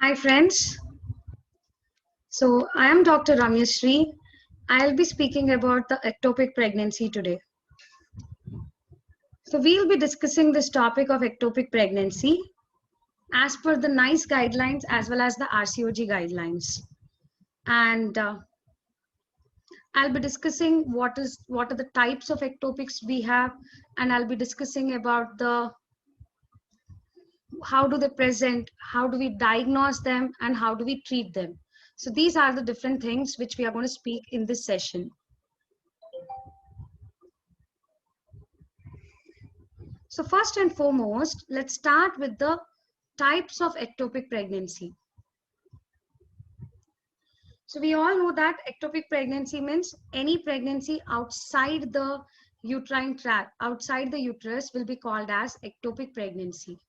Hi friends. So I am Dr. Ramyasri. I'll be speaking about the ectopic pregnancy today. So we'll be discussing this topic of ectopic pregnancy as per the NICE guidelines as well as the RCOG guidelines. And I'll be discussing what are the types of ectopics we have, and I'll be discussing about the how do they present, how do we diagnose them, and how do we treat them. So these are the different things which we are going to speak in this session. So first and foremost, let's start with the types of ectopic pregnancy. So we all know that ectopic pregnancy means any pregnancy outside the uterine tract, outside the uterus will be called as ectopic pregnancy.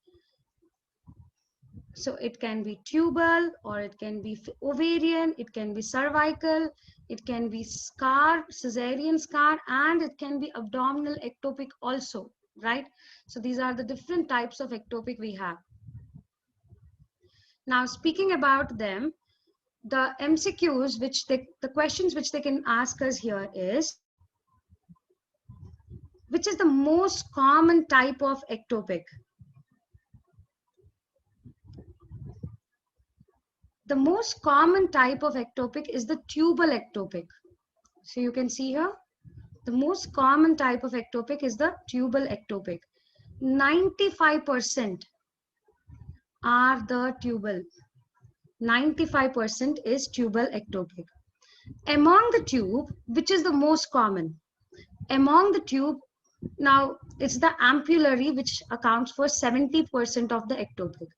So it can be tubal or it can be ovarian, it can be cervical, it can be scar, cesarean scar, and it can be abdominal ectopic also, right? So these are the different types of ectopic we have. Now, speaking about them, the MCQs, the questions which they can ask us here is, which is the most common type of ectopic? The most common type of ectopic is the tubal ectopic. So you can see here, the most common type of ectopic is the tubal ectopic. 95% are the tubal. 95% is tubal ectopic. Among the tube, which is the most common? Among the tube, now it's the ampullary which accounts for 70% of the ectopic.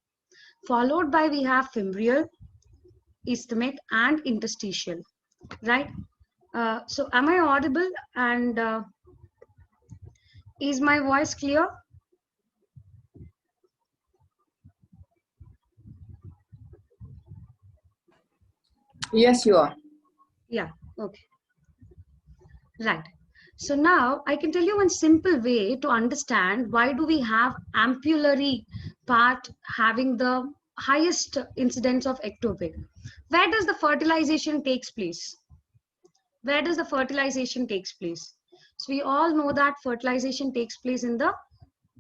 Followed by we have fimbrial, isthmic, and interstitial, right? So am I audible, and is my voice clear? Yes, you are. Yeah, okay. Right. So now I can tell you one simple way to understand why do we have ampullary part having the highest incidence of ectopic. Where does the fertilization takes place? Where does the fertilization takes place? So we all know that fertilization takes place in the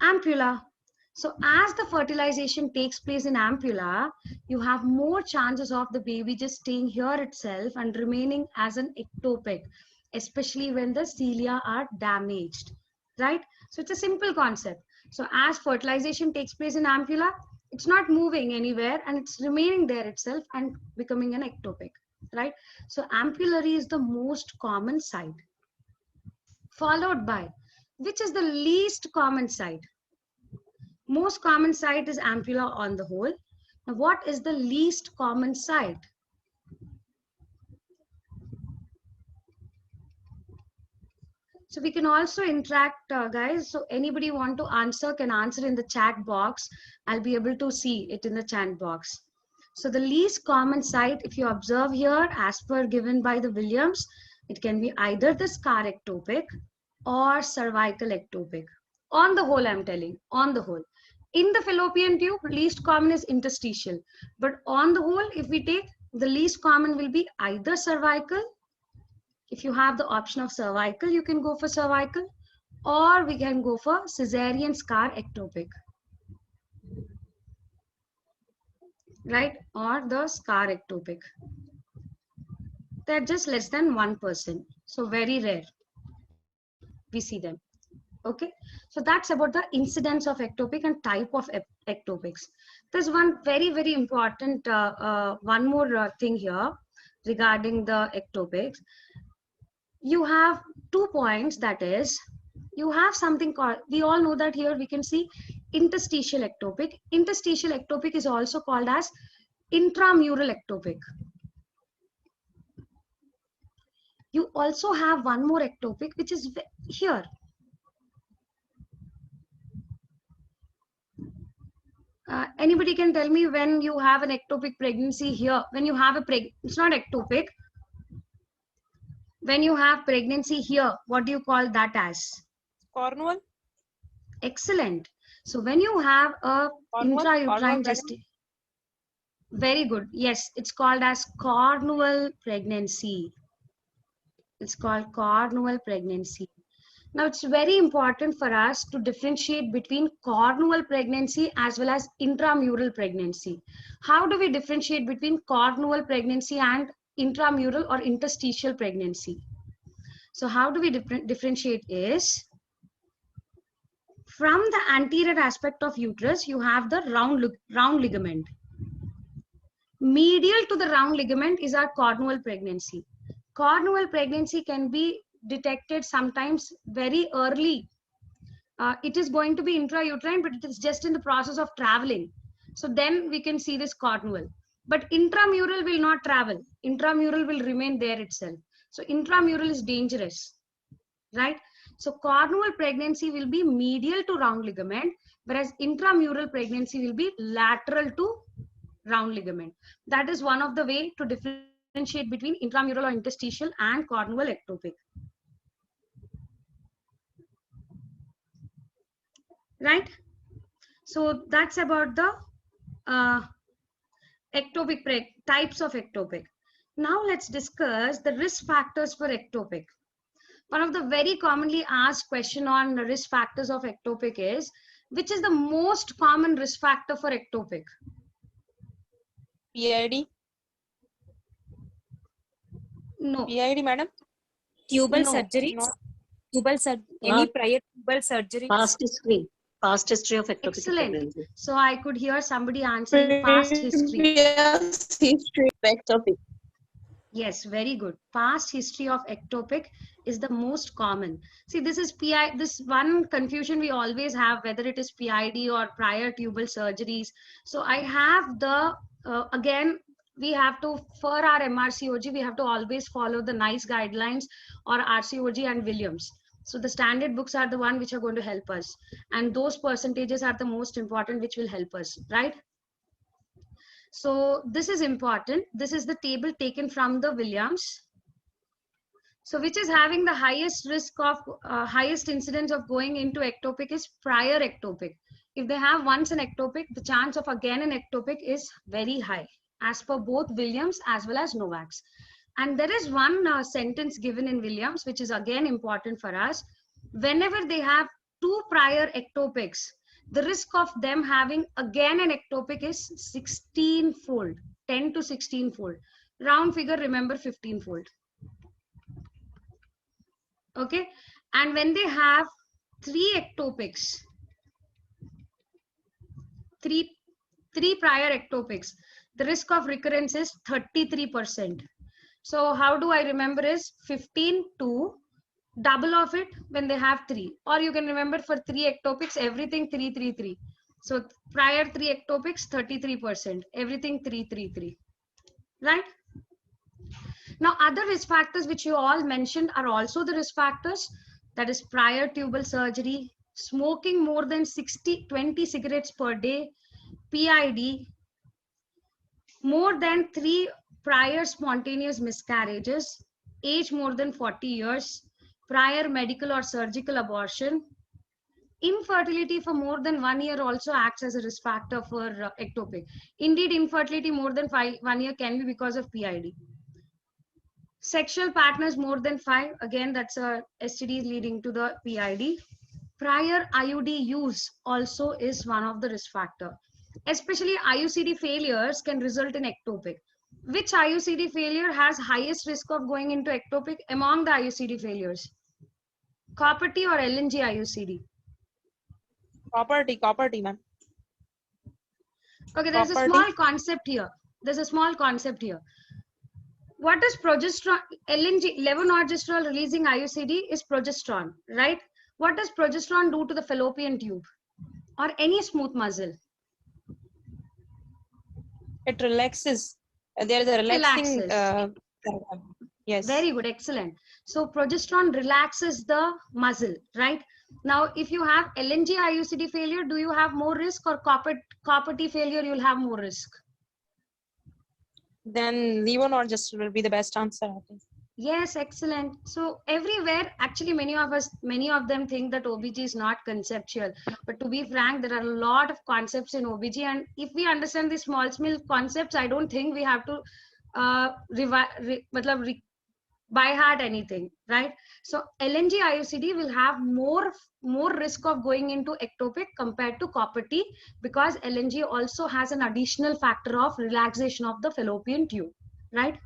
ampulla. So as the fertilization takes place in ampulla, you have more chances of the baby just staying here itself and remaining as an ectopic, especially when the cilia are damaged, right? So it's a simple concept. So as fertilization takes place in ampulla, it's not moving anywhere and it's remaining there itself and becoming an ectopic, right? So ampullary is the most common site, followed by which is the least common site. Most common site is ampulla on the whole. Now, what is the least common site? So we can also interact, guys. So anybody want to answer can answer in the chat box. I'll be able to see it in the chat box. So the least common site, if you observe here, as per given by the Williams, it can be either the scar ectopic or cervical ectopic. On the whole, I'm telling, on the whole. In the fallopian tube, least common is interstitial. But on the whole, if we take, the least common will be either cervical. If you have the option of cervical, you can go for cervical, or we can go for cesarean scar ectopic, right? Or the scar ectopic. They're just less than 1%. So very rare we see them. Okay, so that's about the incidence of ectopic and type of ectopics. There's one very important one more thing here regarding the ectopics. You have 2 points, that is, you have something called, we all know that here we can see interstitial ectopic. Interstitial ectopic is also called as intramural ectopic. You also have one more ectopic which is here. Anybody can tell me when you have an ectopic pregnancy here, when you have a it's not ectopic, when you have pregnancy here, what do you call that as? Cornwall. Excellent. So when you have a intrauterine gestation, Very good. Yes, it's called as Cornwall pregnancy. It's called Cornwall pregnancy. Now, it's very important for us to differentiate between Cornwall pregnancy as well as intramural pregnancy. How do we differentiate between Cornwall pregnancy and intramural or interstitial pregnancy? So how do we differentiate is, from the anterior aspect of uterus, you have the round ligament. Medial to the round ligament is our Cornwall pregnancy. Cornwall pregnancy can be detected sometimes very early. It is going to be intrauterine, but it is just in the process of traveling. So then we can see this Cornwall. But intramural will not travel. Intramural will remain there itself. So intramural is dangerous, right? So Cornwall pregnancy will be medial to round ligament, whereas intramural pregnancy will be lateral to round ligament. That is one of the way to differentiate between intramural or interstitial and Cornwall ectopic. Right? So that's about the ectopic types of ectopic. Now let's discuss the risk factors for ectopic. One of the very commonly asked question on the risk factors of ectopic is, which is the most common risk factor for ectopic? PID? No. PID, madam? Tubal No, surgery? No. Any prior tubal surgery? Past history of ectopic Excellent. pregnancy. So I could hear somebody answering past history. Previous history of ectopic. Yes, very good. Past history of ectopic is the most common. See, this is PI. This one confusion we always have, whether it is PID or prior tubal surgeries. So I have the, again, we have to, for our MRCOG, we have to always follow the NICE guidelines or RCOG and Williams. So the standard books are the one which are going to help us. And those percentages are the most important, which will help us, right? So this is important. This is the table taken from the Williams. So which is having the highest risk of, highest incidence of going into ectopic is prior ectopic. If they have once an ectopic, the chance of again an ectopic is very high, as per both Williams as well as Novak's. And there is one sentence given in Williams, which is again important for us. Whenever they have 2 prior ectopics, the risk of them having again an ectopic is 16-fold, 10 to 16-fold. Round figure, remember 15-fold. Okay. And when they have 3 ectopics, three prior ectopics, the risk of recurrence is 33%. So how do I remember is 15 to double of it when they have 3, or you can remember for 3 ectopics, everything 333. So prior 3 ectopics, 33%, everything 333, right? Now other risk factors which you all mentioned are also the risk factors, that is prior tubal surgery, smoking more than 20 cigarettes per day, PID, more than 3 prior spontaneous miscarriages, age more than 40 years, prior medical or surgical abortion, infertility for more than 1 year also acts as a risk factor for ectopic. Indeed, infertility more than 1 year can be because of PID. Sexual partners more than 5, again that's a STD leading to the PID. Prior IUD use also is one of the risk factor. Especially IUCD failures can result in ectopic. Which IUCD failure has highest risk of going into ectopic among the IUCD failures? Copper T or LNG IUCD? Copper T, ma'am. Okay, there's a small concept here. What is progesterone? LNG, levonorgestrel releasing IUCD is progesterone, right? What does progesterone do to the fallopian tube or any smooth muscle? It relaxes. There is a relaxing. Yes. Very good, excellent. So progesterone relaxes the muscle, right? Now, if you have LNG IUCD failure, do you have more risk, or copper T failure, you'll have more risk? Then levonorgestrel will be the best answer, I think. Yes, excellent. So everywhere, actually, many of them think that OBG is not conceptual. But to be frank, there are a lot of concepts in OBG, and if we understand the small concepts, I don't think we have to matlab by heart anything, right? So LNG IUCD will have more risk of going into ectopic compared to copper T, because LNG also has an additional factor of relaxation of the fallopian tube, right?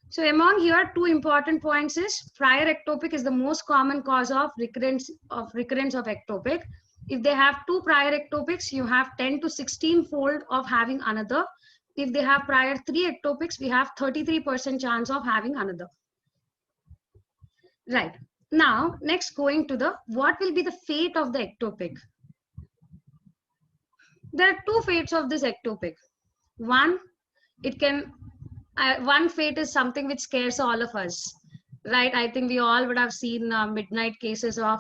So among here, two important points is prior ectopic is the most common cause of recurrence of ectopic. If they have two prior ectopics, you have 10 to 16 fold of having another. If they have prior 3 ectopics, we have 33% chance of having another. Right. Now, next going to the, what will be the fate of the ectopic? There are two fates of this ectopic. One, it can one fate is something which scares all of us, right? I think we all would have seen midnight cases of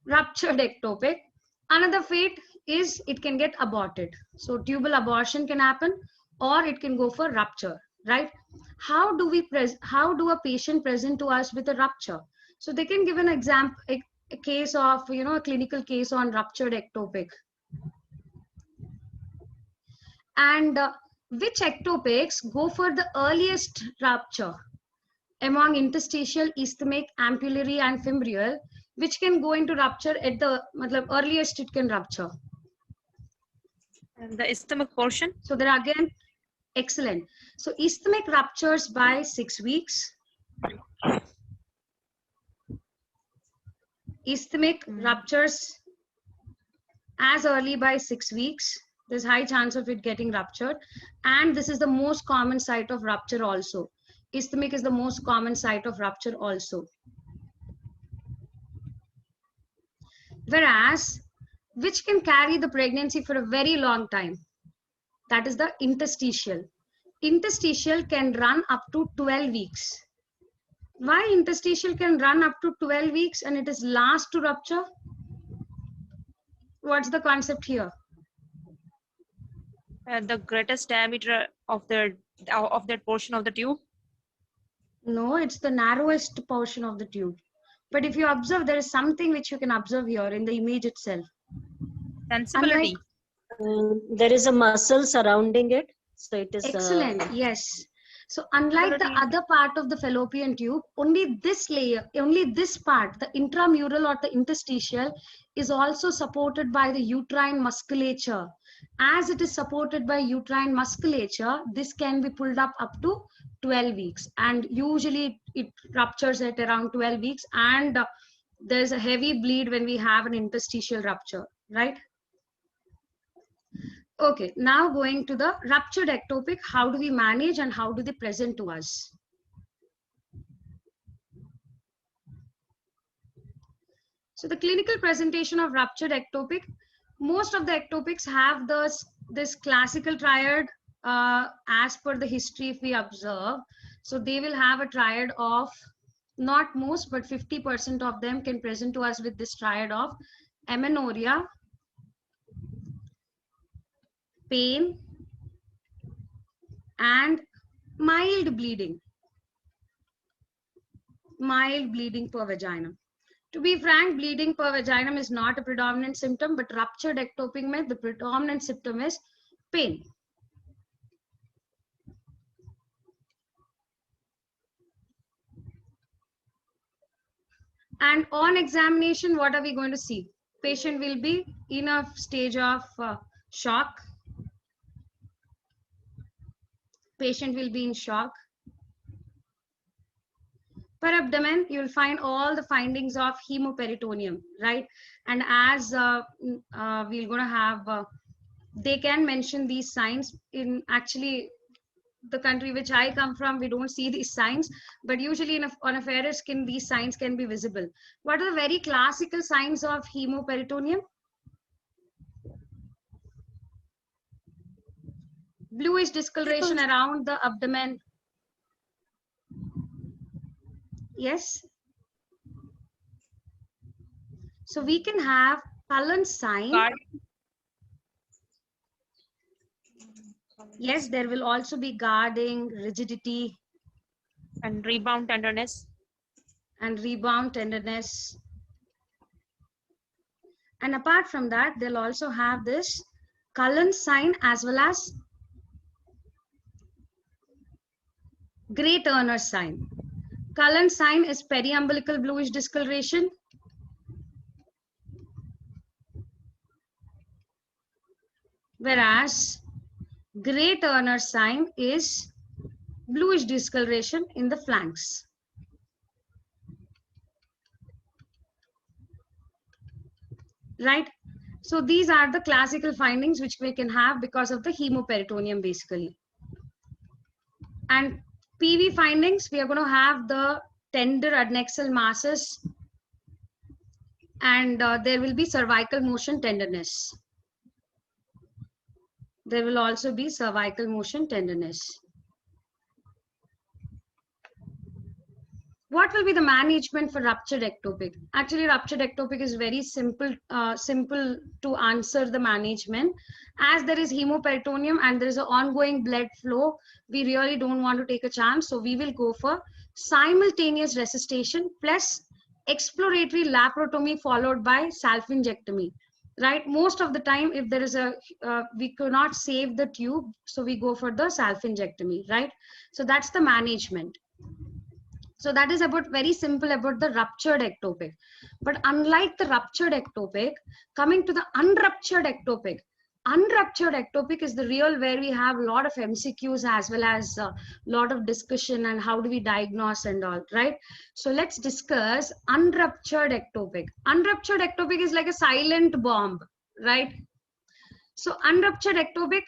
ruptured ectopic. Another fate is it can get aborted. So tubal abortion can happen, or it can go for rupture, right? How do a patient present to us with a rupture? So they can give an example, a case of, a clinical case on ruptured ectopic. And which ectopics go for the earliest rupture among interstitial, isthmic, ampullary, and fimbrial, which can go into rupture at the earliest it can rupture? And the isthmic portion? So there again, excellent. So isthmic ruptures by 6 weeks. Isthmic ruptures as early by 6 weeks. There's high chance of it getting ruptured. And this is the most common site of rupture also. Isthmic is the most common site of rupture also. Whereas, which can carry the pregnancy for a very long time? That is the interstitial. Interstitial can run up to 12 weeks. Why interstitial can run up to 12 weeks and it is last to rupture? What's the concept here? The greatest diameter of that portion of the tube? No, it's the narrowest portion of the tube. But if you observe, there is something which you can observe here in the image itself. Sensibility. There is a muscle surrounding it. So it is excellent. Yes. So unlike the other part of the fallopian tube, only this layer, only this part, the intramural or the interstitial, is also supported by the uterine musculature. As it is supported by uterine musculature, this can be pulled up to 12 weeks. And usually it ruptures at around 12 weeks. And there's a heavy bleed when we have an interstitial rupture, right? Okay, now going to the ruptured ectopic, how do we manage and how do they present to us? So the clinical presentation of ruptured ectopic, most of the ectopics have this classical triad as per the history if we observe. So they will have a triad of, not most, but 50% of them can present to us with this triad of amenorrhea, pain, and mild bleeding per vagina. To be frank, bleeding per vagina is not a predominant symptom, but ruptured ectopic में the predominant symptom is pain. And on examination, what are we going to see? Patient will be in a stage of shock. Patient will be in shock. Per abdomen, you will find all the findings of hemoperitoneum, right? And as we're going to have, they can mention these signs. In actually the country which I come from, we don't see these signs, but usually on a fairer skin, these signs can be visible. What are the very classical signs of hemoperitoneum? Bluish discoloration around the abdomen. Yes. So we can have Cullen's sign. Yes, there will also be guarding, rigidity. And rebound tenderness. and rebound tenderness. And apart from that, they'll also have this Cullen sign as well as Gray Turner sign. Cullen sign is periumbilical bluish discoloration. Whereas Gray Turner sign is bluish discoloration in the flanks. Right? So these are the classical findings which we can have because of the hemoperitoneum basically. And PV findings, we are going to have the tender adnexal masses, and there will be cervical motion tenderness. There will also be cervical motion tenderness. What will be the management for ruptured ectopic? Actually, ruptured ectopic is very simple, simple to answer the management. As there is hemoperitoneum and there is an ongoing blood flow, we really don't want to take a chance. So we will go for simultaneous resuscitation plus exploratory laparotomy followed by salpingectomy. Right? Most of the time, if there is a, we cannot save the tube, so we go for the salpingectomy. Right? So that's the management. So that is about very simple about the ruptured ectopic. But unlike the ruptured ectopic, coming to the unruptured ectopic is the real where we have a lot of MCQs as well as a lot of discussion and how do we diagnose and all, right? So let's discuss unruptured ectopic. Unruptured ectopic is like a silent bomb, right? So unruptured ectopic,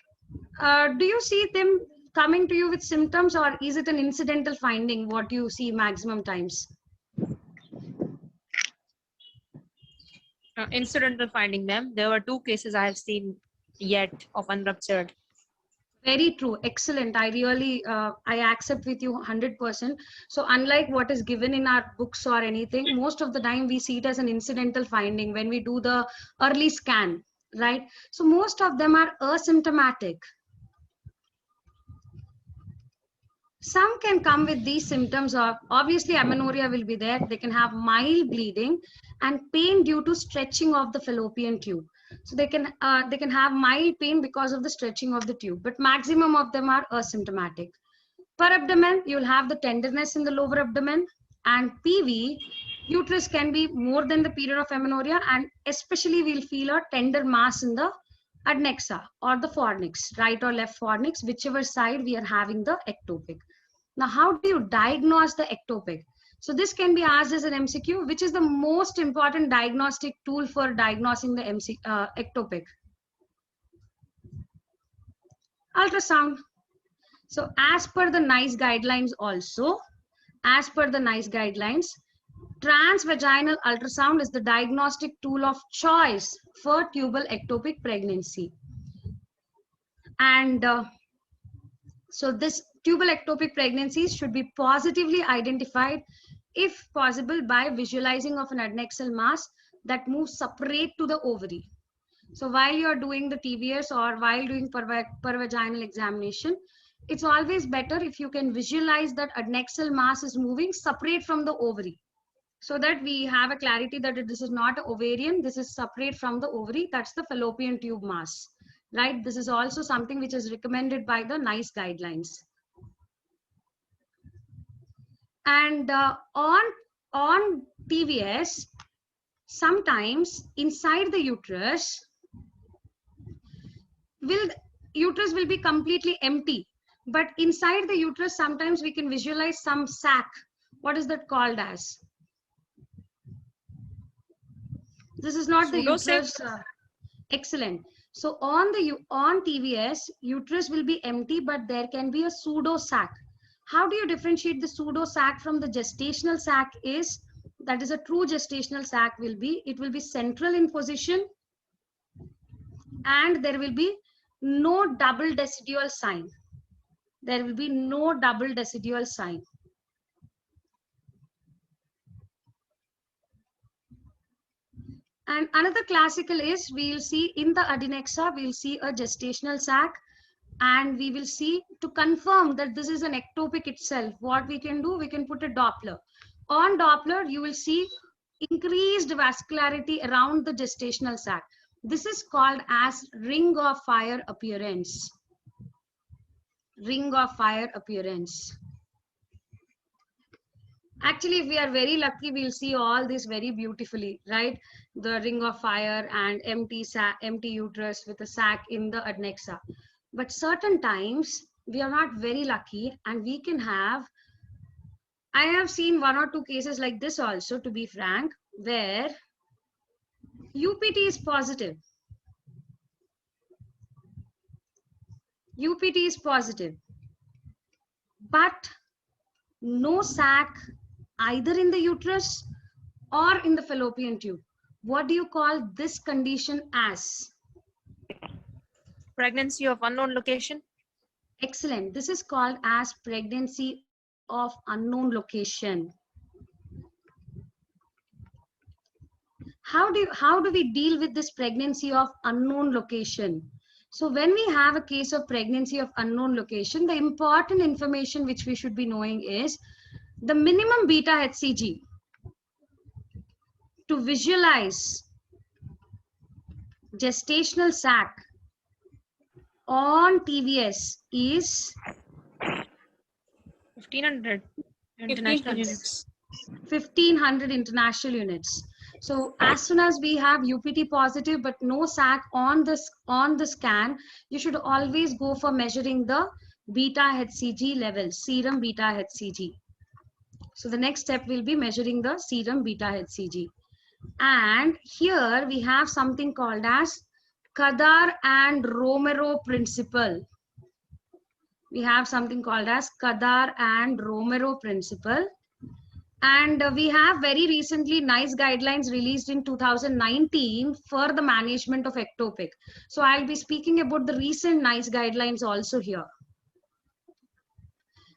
do you see them coming to you with symptoms, or is it an incidental finding what you see maximum times? Incidental finding them. There were 2 cases I have seen yet of unruptured. Very true. Excellent. I really, I accept with you 100%. So unlike what is given in our books or anything, most of the time we see it as an incidental finding when we do the early scan, right? So most of them are asymptomatic. Some can come with these symptoms of, obviously amenorrhea will be there. They can have mild bleeding and pain due to stretching of the fallopian tube. So they can have mild pain because of the stretching of the tube, but maximum of them are asymptomatic. Per abdomen, you'll have the tenderness in the lower abdomen, and PV, uterus can be more than the period of amenorrhea, and especially we'll feel a tender mass in the adnexa or the fornix, right or left fornix, whichever side we are having the ectopic. Now, how do you diagnose the ectopic? So this can be asked as an MCQ, which is the most important diagnostic tool for diagnosing the ectopic? Ultrasound. So as per the NICE guidelines also, as per the NICE guidelines, transvaginal ultrasound is the diagnostic tool of choice for tubal ectopic pregnancy. And so this tubal ectopic pregnancies should be positively identified, if possible, by visualizing of an adnexal mass that moves separate to the ovary. So while you are doing the TVS or while doing pervaginal examination, it's always better if you can visualize that adnexal mass is moving separate from the ovary, so that we have a clarity that this is not ovarian, this is separate from the ovary, that's the fallopian tube mass, right? This is also something which is recommended by the NICE guidelines. And on TVS, sometimes inside the uterus will be completely empty, but inside the uterus sometimes we can visualize some sac. What is that called as? This is not the uterus. Excellent. So on TVS, uterus will be empty, but there can be a pseudo sac. How do you differentiate the pseudo sac from the gestational sac? Is that is a true gestational sac will be, it will be central in position, and there will be no double decidual sign. There will be no double decidual sign. And another classical is, we'll see in the adnexa, we'll see a gestational sac, and we will see, to confirm that this is an ectopic itself, what we can do, we can put a Doppler. On Doppler, you will see increased vascularity around the gestational sac. This is called as ring of fire appearance. Ring of fire appearance. Actually, if we are very lucky, we'll see all this very beautifully, right? The ring of fire and empty uterus with a sac in the adnexa. But certain times we are not very lucky, and we can have, I have seen 1 or 2 cases like this also, to be frank, where UPT is positive. UPT is positive, but no sac either in the uterus or in the fallopian tube. What do you call this condition as? Pregnancy of unknown location. Excellent. This is called as pregnancy of unknown location. How do we deal with this pregnancy of unknown location? So when we have a case of pregnancy of unknown location, the important information which we should be knowing is the minimum beta HCG to visualize gestational sac on TVS is 1500 international units. 1500 international units. So as soon as we have UPT positive but no sac on the scan, you should always go for measuring the beta HCG level, serum beta HCG. So the next step will be measuring the serum beta HCG. And here we have something called as Kadar and Romero principle. We have something called as Kadar and Romero principle. And we have very recently NICE guidelines released in 2019 for the management of ectopic. So I'll be speaking about the recent NICE guidelines also here.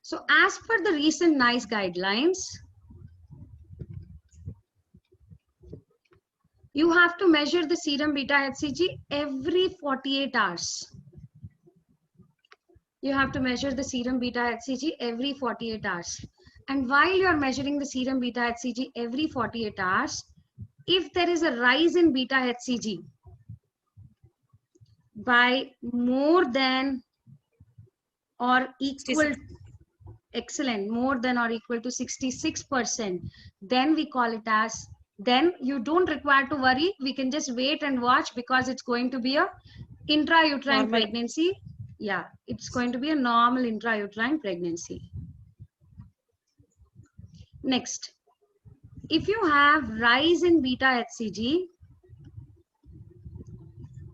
So as per the recent NICE guidelines, you have to measure the serum beta HCG every 48 hours. You have to measure the serum beta HCG every 48 hours. And while you are measuring the serum beta HCG every 48 hours, if there is a rise in beta HCG by more than or equal, excellent, more than or equal to 66%, then we call it as, then you don't require to worry. We can just wait and watch, because it's going to be a intrauterine pregnancy. Yeah, it's going to be a normal intrauterine pregnancy. Next, if you have rise in beta HCG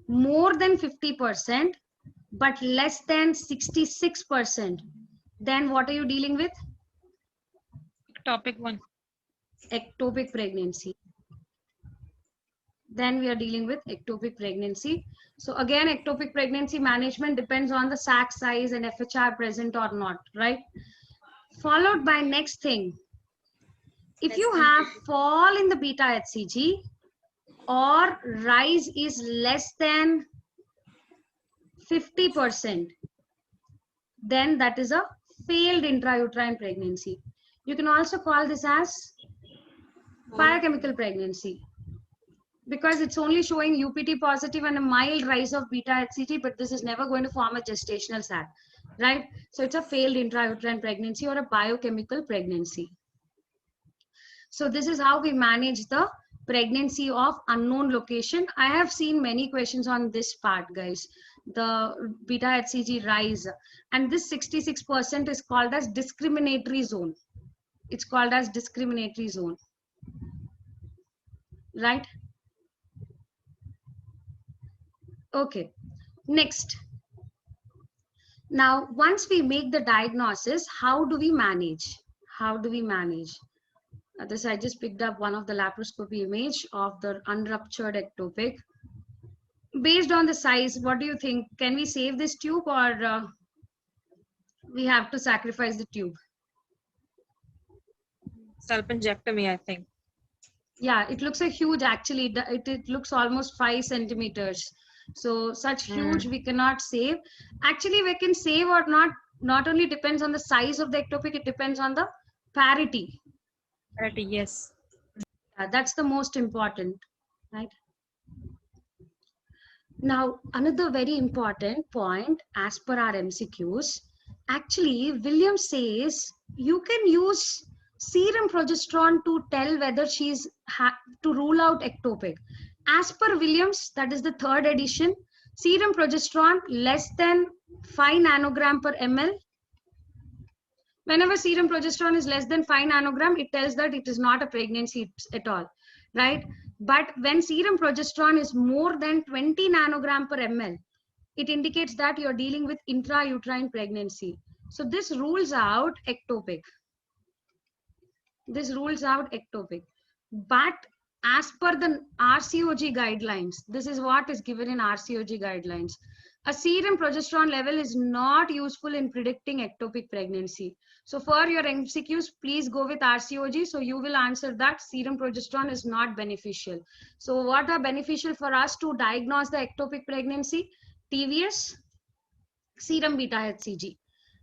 more than 50% but less than 66%, then what are you dealing with? Topic 1. Ectopic pregnancy. Then we are dealing with ectopic pregnancy. So again, ectopic pregnancy management depends on the sac size and FHR present or not, right? Followed by next thing. If you have fall in the beta HCG or rise is less than 50%, then that is a failed intrauterine pregnancy. You can also call this as biochemical pregnancy, because it's only showing UPT positive and a mild rise of beta HCG, but this is never going to form a gestational sac, right? So it's a failed intrauterine pregnancy or a biochemical pregnancy. So this is how we manage the pregnancy of unknown location. I have seen many questions on this part, guys. The beta HCG rise, and this 66% is called as discriminatory zone. It's called as discriminatory zone, right? Okay, next. Now, once we make the diagnosis, how do we manage? How do we manage? This I just picked up one of the laparoscopy image of the unruptured ectopic. Based on the size, what do you think? Can we save this tube, or we have to sacrifice the tube? Salpingectomy, I think. Yeah, it looks a huge, actually. It looks almost 5 centimeters. So such huge we cannot save. Actually, we can save or not only depends on the size of the ectopic, it depends on the parity. Parity, yes. That's the most important, right? Now, another very important point as per our MCQs, actually, Williams says you can use serum progesterone to tell whether she's to rule out ectopic. As per Williams, that is the third edition, serum progesterone less than 5 nanogram per ml. Whenever serum progesterone is less than 5 nanogram, it tells that it is not a pregnancy at all, right? But when serum progesterone is more than 20 nanogram per ml, it indicates that you're dealing with intrauterine pregnancy. So this rules out ectopic. This rules out ectopic. But as per the RCOG guidelines, this is what is given in RCOG guidelines. A serum progesterone level is not useful in predicting ectopic pregnancy. So for your MCQs, please go with RCOG. So you will answer that serum progesterone is not beneficial. So what are beneficial for us to diagnose the ectopic pregnancy? TVS, serum beta HCG.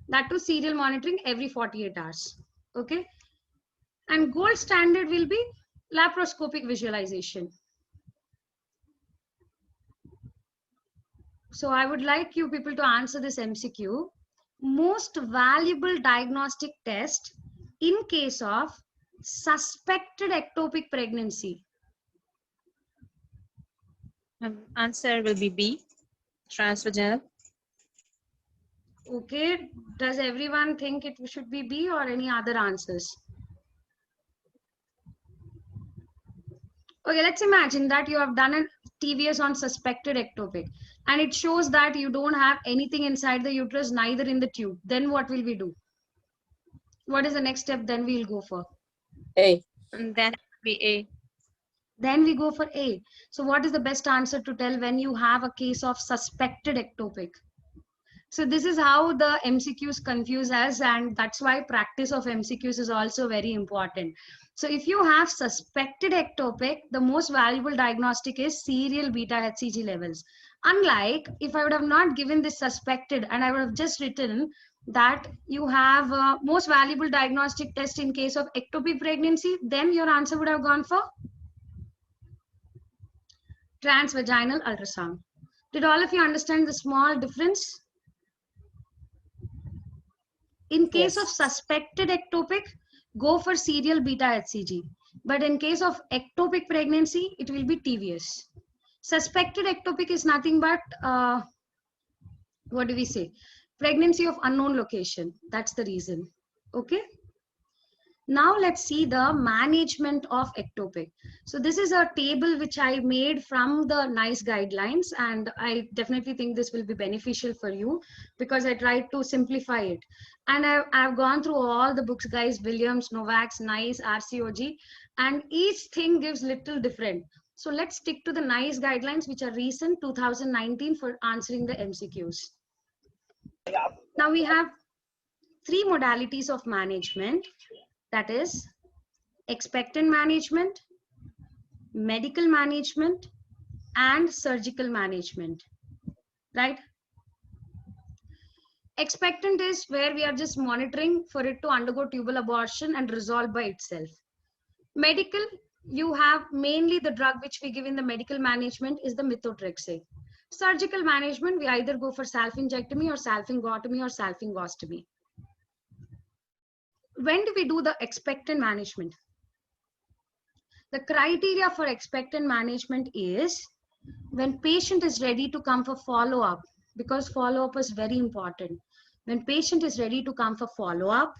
That too serial monitoring every 48 hours. Okay. And gold standard will be laparoscopic visualization. So I would like you people to answer this MCQ. Most valuable diagnostic test in case of suspected ectopic pregnancy. Answer will be B, transvaginal. Okay, does everyone think it should be B or any other answers? Okay, let's imagine that you have done a TVS on suspected ectopic and it shows that you don't have anything inside the uterus, neither in the tube. Then what will we do? What is the next step then we'll go for? A. And then be A. Then we go for A. So what is the best answer to tell when you have a case of suspected ectopic? So this is how the MCQs confuse us, and that's why practice of MCQs is also very important. So if you have suspected ectopic, the most valuable diagnostic is serial beta HCG levels. Unlike if I would have not given this suspected and I would have just written that you have most valuable diagnostic test in case of ectopic pregnancy, then your answer would have gone for transvaginal ultrasound. Did all of you understand the small difference? In case of suspected ectopic, go for serial beta HCG. But in case of ectopic pregnancy, it will be TVS. Suspected ectopic is nothing but, what do we say? Pregnancy of unknown location. That's the reason. Okay. Now let's see the management of ectopic. So this is a table which I made from the NICE guidelines, and I definitely think this will be beneficial for you because I tried to simplify it. And I've gone through all the books, guys, Williams, Novaks, NICE, RCOG, and each thing gives little different. So let's stick to the NICE guidelines, which are recent 2019 for answering the MCQs. Now we have 3 modalities of management. That is expectant management, medical management, and surgical management, right? Expectant is where we are just monitoring for it to undergo tubal abortion and resolve by itself. Medical, you have mainly the drug which we give in the medical management is the methotrexate. Surgical management, we either go for salpingectomy or salpingotomy or salpingostomy. When do we do the expectant management? The criteria for expectant management is when patient is ready to come for follow-up, because follow-up is very important. When patient is ready to come for follow-up,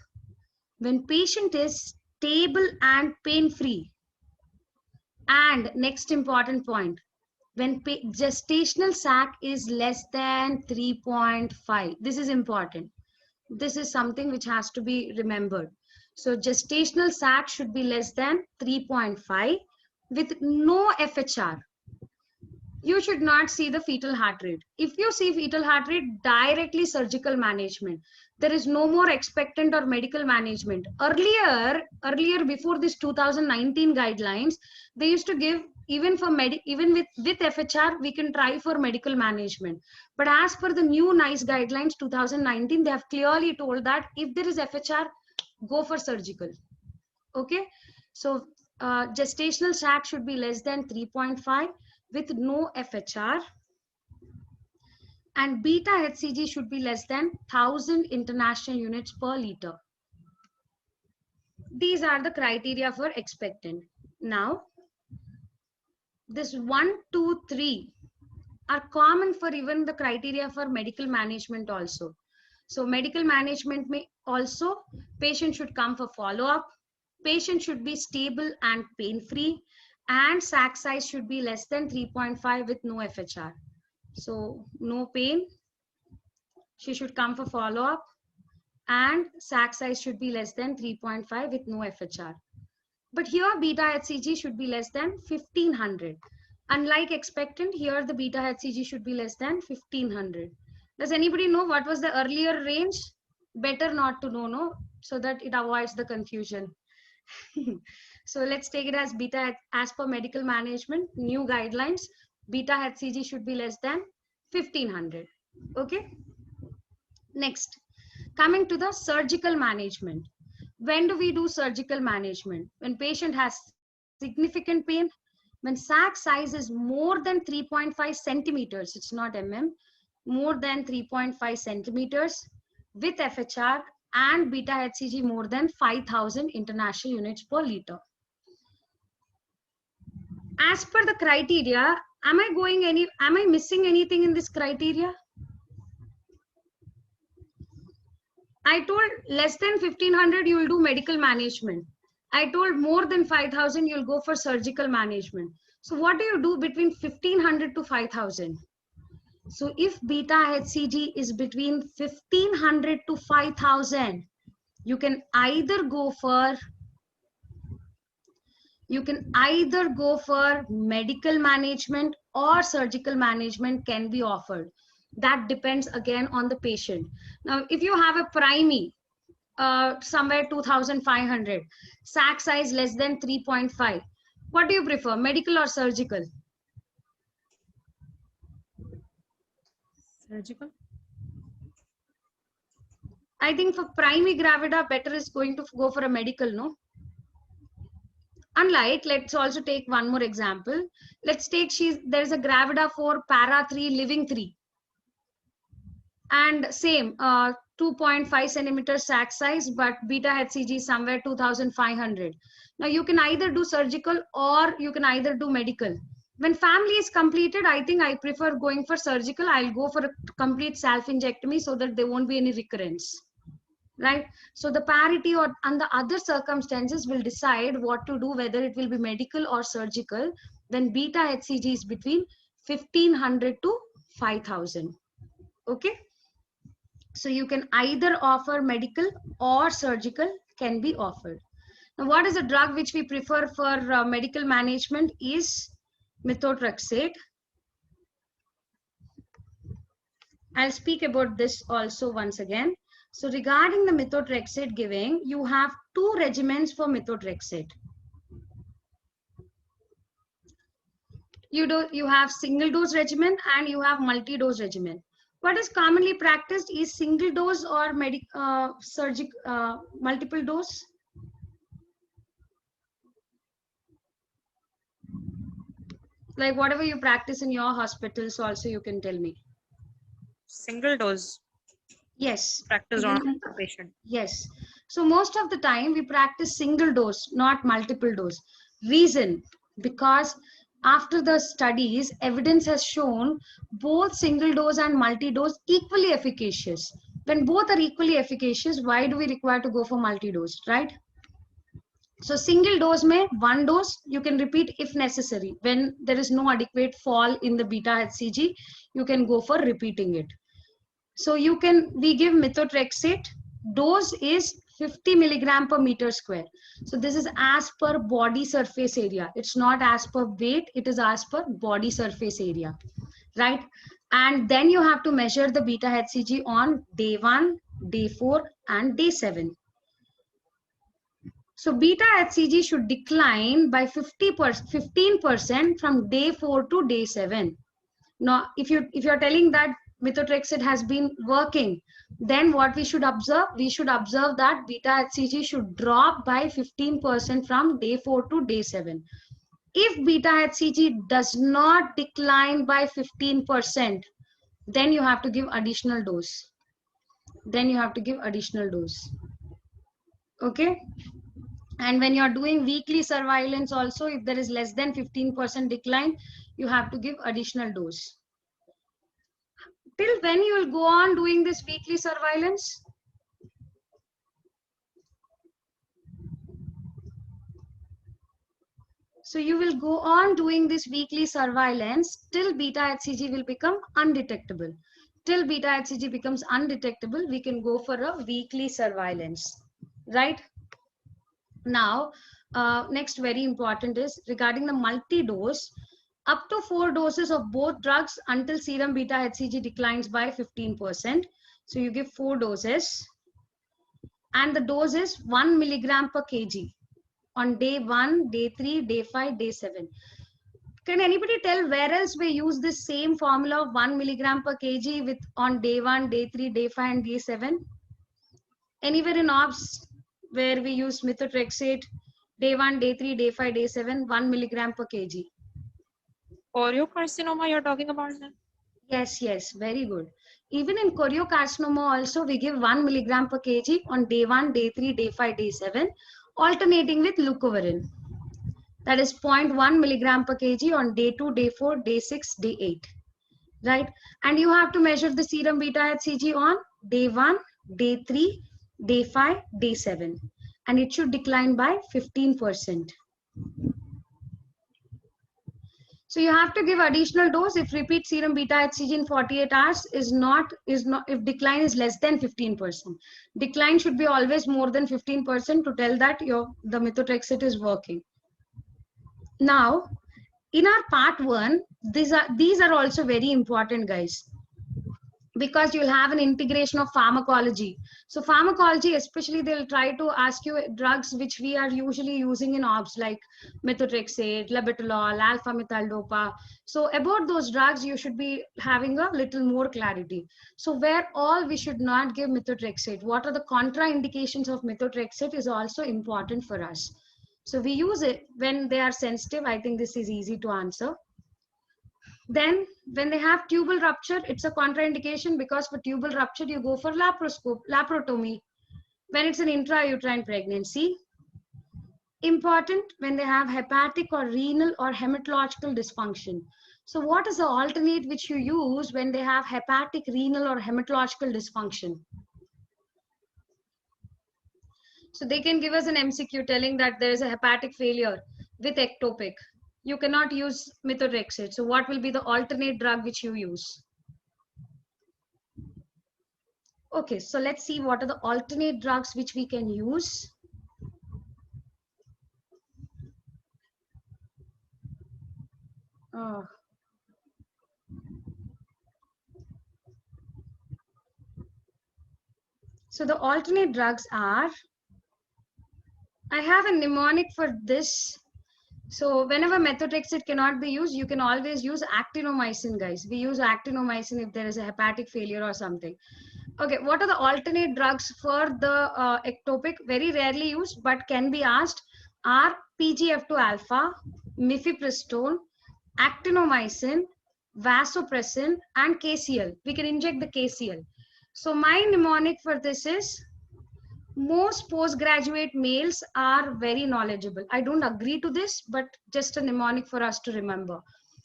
when patient is stable and pain-free, and next important point, when gestational sac is less than 3.5. This is important. This is something which has to be remembered. So gestational sac should be less than 3.5 with no FHR. you should not see the fetal heart rate. If you see fetal heart rate, directly surgical management. There is no more expectant or medical management. Earlier before this 2019 guidelines, they used to give even for even with FHR, we can try for medical management. But as per the new NICE guidelines 2019, they have clearly told that if there is FHR, go for surgical. Okay, so gestational sac should be less than 3.5 with no FHR, and beta HCG should be less than 1000 international units per liter. These are the criteria for expectant. Now, this 1, 2, 3 are common for even the criteria for medical management also. So medical management may also, patient should come for follow-up, patient should be stable and pain-free, and sac size should be less than 3.5 with no FHR. So no pain, she should come for follow-up, and sac size should be less than 3.5 with no FHR. But here beta HCG should be less than 1500. Unlike expectant, here the beta HCG should be less than 1500. Does anybody know what was the earlier range? Better not to know, no, so that it avoids the confusion. So let's take it as beta, as per medical management, new guidelines, beta HCG should be less than 1500. Okay. Next, coming to the surgical management. When do we do surgical management? When patient has significant pain, when sac size is more than 3.5 centimeters, it's not mm, more than 3.5 centimeters with FHR and beta HCG more than 5000 international units per liter. As per the criteria, am I missing anything in this criteria? I told less than 1500 you will do medical management. I told more than 5000 you'll go for surgical management. So what do you do between 1500 to 5000? So if beta HCG is between 1500 to 5000, you can either go for medical management or surgical management can be offered. That depends again on the patient. Now, if you have a primary, somewhere 2500, sac size less than 3.5, what do you prefer, medical or surgical? Surgical. I think for primary gravida, better is going to go for a medical, no? Unlike, let's also take one more example. Let's take there's a gravida for para 3, living 3. And same, 2.5 centimeter sac size, but beta HCG somewhere 2500. Now you can either do surgical or you can either do medical. When family is completed, I think I prefer going for surgical. I'll go for a complete self-injectomy so that there won't be any recurrence, right? So the parity and the other circumstances will decide what to do, whether it will be medical or surgical, when beta HCG is between 1500 to 5000. Okay. So you can either offer medical or surgical can be offered. Now, what is a drug which we prefer for medical management is methotrexate. I'll speak about this also once again. So regarding the methotrexate giving, you have two regimens for methotrexate. You have single dose regimen and you have multi-dose regimen. What is commonly practiced is single dose or multiple dose. Like whatever you practice in your hospitals also you can tell me. Single dose. Yes. Practice on the patient. Yes. So most of the time we practice single dose, not multiple dose. Reason, because after the studies, evidence has shown both single dose and multi-dose equally efficacious. When both are equally efficacious, why do we require to go for multi-dose, right? So single dose may one dose, you can repeat if necessary. When there is no adequate fall in the beta HCG, you can go for repeating it. So we give methotrexate, dose is 50 milligram per meter square. So this is as per body surface area. It's not as per weight, it is as per body surface area, right? And then you have to measure the beta HCG on day 1, day 4 and day 7. So beta HCG should decline by 15% from day 4 to day 7. Now, if you're telling that methotrexate has been working, then what we should observe? We should observe that beta HCG should drop by 15% from day 4 to day 7. If beta HCG does not decline by 15%, then you have to give additional dose. Okay. And when you're doing weekly surveillance also, if there is less than 15% decline, you have to give additional dose. Till when you will go on doing this weekly surveillance? So you will go on doing this weekly surveillance till beta HCG will become undetectable. Till beta HCG becomes undetectable, we can go for a weekly surveillance, right? Now, next very important is regarding the multi-dose, up to 4 doses of both drugs until serum beta HCG declines by 15%. So you give 4 doses and the dose is 1 milligram per kg on day 1, day 3, day 5, day 7. Can anybody tell where else we use this same formula of 1 milligram per kg with on day 1, day 3, day 5 and day 7? Anywhere in OBS where we use methotrexate day 1, day 3, day 5, day 7, 1 milligram per kg? Choriocarcinoma you're talking about then? Yes, very good. Even in choriocarcinoma also we give 1 milligram per kg on day 1, day 3, day 5, day 7, alternating with leucovorin. That is 0.1 milligram per kg on day 2, day 4, day 6, day 8. Right? And you have to measure the serum beta HCG on day 1, day 3, day 5, day 7. And it should decline by 15%. So you have to give additional dose if repeat serum beta HCG in 48 hours is not if decline is less than 15%. Decline should be always more than 15% to tell that the methotrexate is working. Now, in our part 1, these are also very important, guys, because you'll have an integration of pharmacology. So pharmacology, especially they'll try to ask you drugs which we are usually using in OBS like methotrexate, labetalol, alpha methyl-dopa. So about those drugs, you should be having a little more clarity. So where all we should not give methotrexate, what are the contraindications of methotrexate is also important for us. So we use it when they are sensitive. I think this is easy to answer. Then when they have tubal rupture, it's a contraindication because for tubal rupture, you go for laparotomy. When it's an intrauterine pregnancy, important when they have hepatic or renal or hematological dysfunction. So what is the alternate which you use when they have hepatic, renal or hematological dysfunction? So they can give us an MCQ telling that there is a hepatic failure with ectopic. You cannot use methotrexate. So what will be the alternate drug which you use? Okay, so let's see what are the alternate drugs which we can use. So the alternate drugs are, I have a mnemonic for this. So whenever methotrexate cannot be used, you can always use actinomycin, guys. We use actinomycin if there is a hepatic failure or something. Okay, what are the alternate drugs for the ectopic? Very rarely used, but can be asked are PGF2 alpha, mifepristone, actinomycin, vasopressin, and KCL. We can inject the KCL. So my mnemonic for this is, most postgraduate males are very knowledgeable. I don't agree to this, but just a mnemonic for us to remember.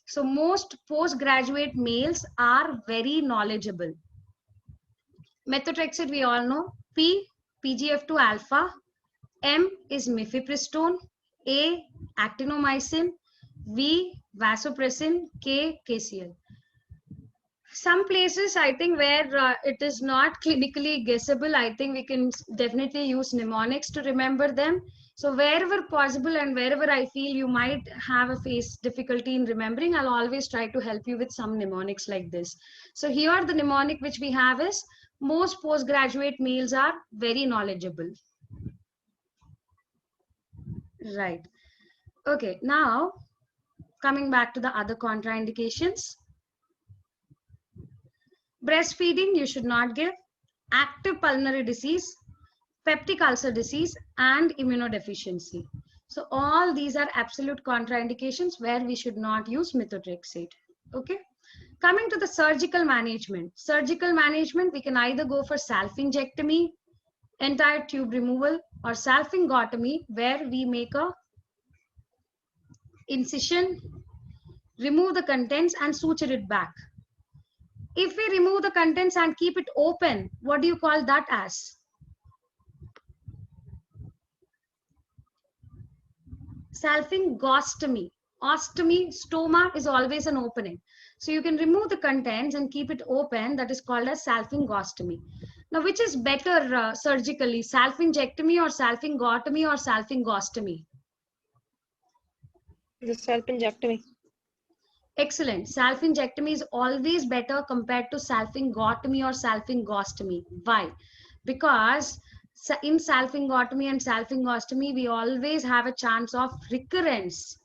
So most postgraduate males are very knowledgeable. Methotrexate, we all know. P, PGF2 alpha. M is mifepristone. A, actinomycin. V, vasopressin. K, KCL. Some places I think where it is not clinically guessable, I think we can definitely use mnemonics to remember them. So wherever possible and wherever I feel you might have a face difficulty in remembering, I'll always try to help you with some mnemonics like this. So here the mnemonic which we have is most postgraduate males are very knowledgeable. Right. Okay, now coming back to the other contraindications. Breastfeeding you should not give, active pulmonary disease, peptic ulcer disease, and immunodeficiency. So all these are absolute contraindications where we should not use methotrexate. Okay. Coming to the surgical management. Surgical management, we can either go for salpingectomy, entire tube removal, or salpingotomy, where we make a incision, remove the contents, and suture it back. If we remove the contents and keep it open, what do you call that as? Salpingostomy. Ostomy, stoma is always an opening. So you can remove the contents and keep it open. That is called as salpingostomy. Now, which is better surgically, salpingectomy or salpingotomy or salpingostomy? The salpingectomy. Excellent. Salpingectomy is always better compared to salpingotomy or salpingostomy. Why? Because in salpingotomy and salpingostomy, we always have a chance of recurrence,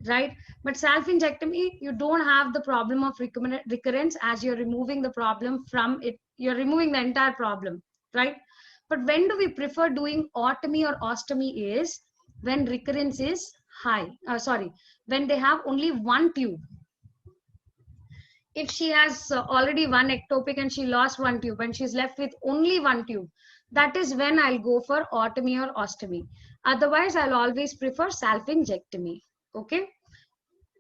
right? But salpingectomy, you don't have the problem of recurrence, as you're removing the problem from it. You're removing the entire problem, right? But when do we prefer doing otomy or ostomy is when recurrence is high. When they have only one tube. If she has already one ectopic and she lost one tube and she's left with only one tube, that is when I'll go for otomy or ostomy. Otherwise, I'll always prefer salpingectomy. Okay.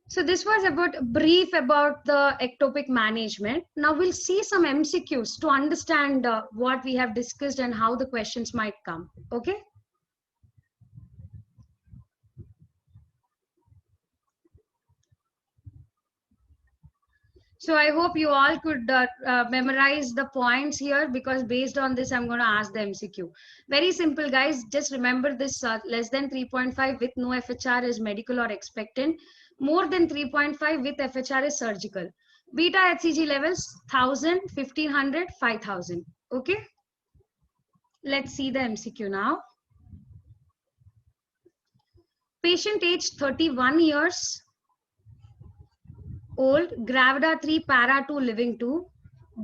So this was about brief about the ectopic management. Now we'll see some MCQs to understand what we have discussed and how the questions might come. Okay. So I hope you all could memorize the points here, because based on this, I'm going to ask the MCQ. Very simple, guys. Just remember this: less than 3.5 with no FHR is medical or expectant. More than 3.5 with FHR is surgical. Beta HCG levels 1000, 1500, 5000. Okay. Let's see the MCQ now. Patient age 31 years. Old, Gravida 3, Para 2, Living 2,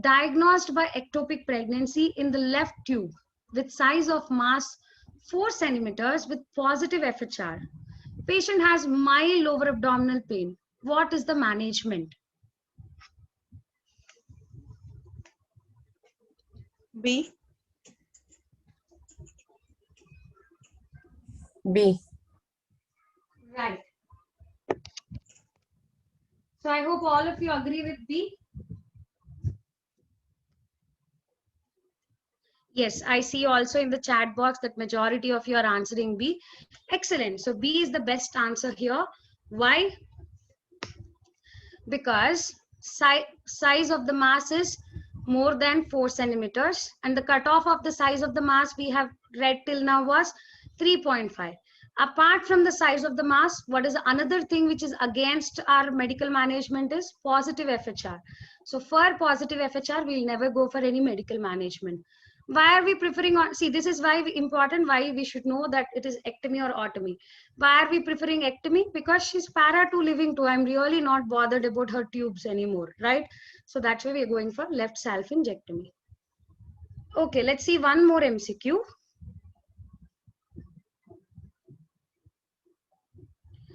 diagnosed by ectopic pregnancy in the left tube with size of mass 4 centimeters with positive FHR. Patient has mild lower abdominal pain. What is the management? B. B. Right. So I hope all of you agree with B. Yes, I see also in the chat box that majority of you are answering B. Excellent. So B is the best answer here. Why? Because size of the mass is more than 4 centimeters, and the cutoff of the size of the mass we have read till now was 3.5. Apart from the size of the mass, what is another thing which is against our medical management is positive FHR. So for positive FHR, we'll never go for any medical management. Why are we preferring, see, this is why important, why we should know that it is ectomy or otomy. Why are we preferring ectomy? Because she's Para 2, Living 2. I'm really not bothered about her tubes anymore, right? So that's why we're going for left salpingectomy. Okay, let's see one more MCQ.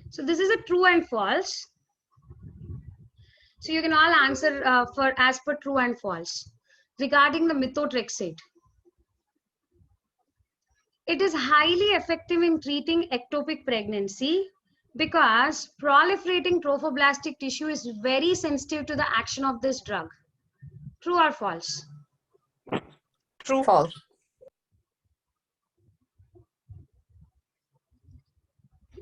So this is a true and false. So you can all answer as per true and false. Regarding the methotrexate, it is highly effective in treating ectopic pregnancy because proliferating trophoblastic tissue is very sensitive to the action of this drug. True or false? True. False.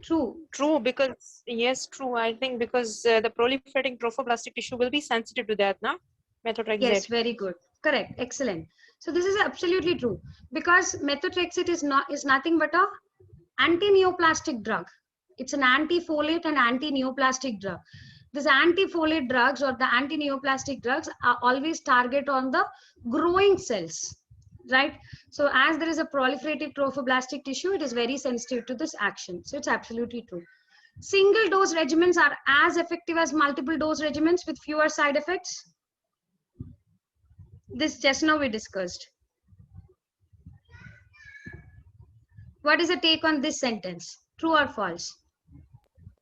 True. True, because yes, true. I think because the proliferating trophoblastic tissue will be sensitive to that, now. Methotrexate. Yes, very good. Correct. Excellent. So this is absolutely true because methotrexate is nothing but a anti-neoplastic drug. It's an anti-folate and anti-neoplastic drug. These anti-folate drugs or the anti-neoplastic drugs are always target on the growing cells, right? So as there is a proliferative trophoblastic tissue, it is very sensitive to this action. So it's absolutely true. Single dose regimens are as effective as multiple dose regimens with fewer side effects. This just now we discussed. What is the take on this sentence? True or false?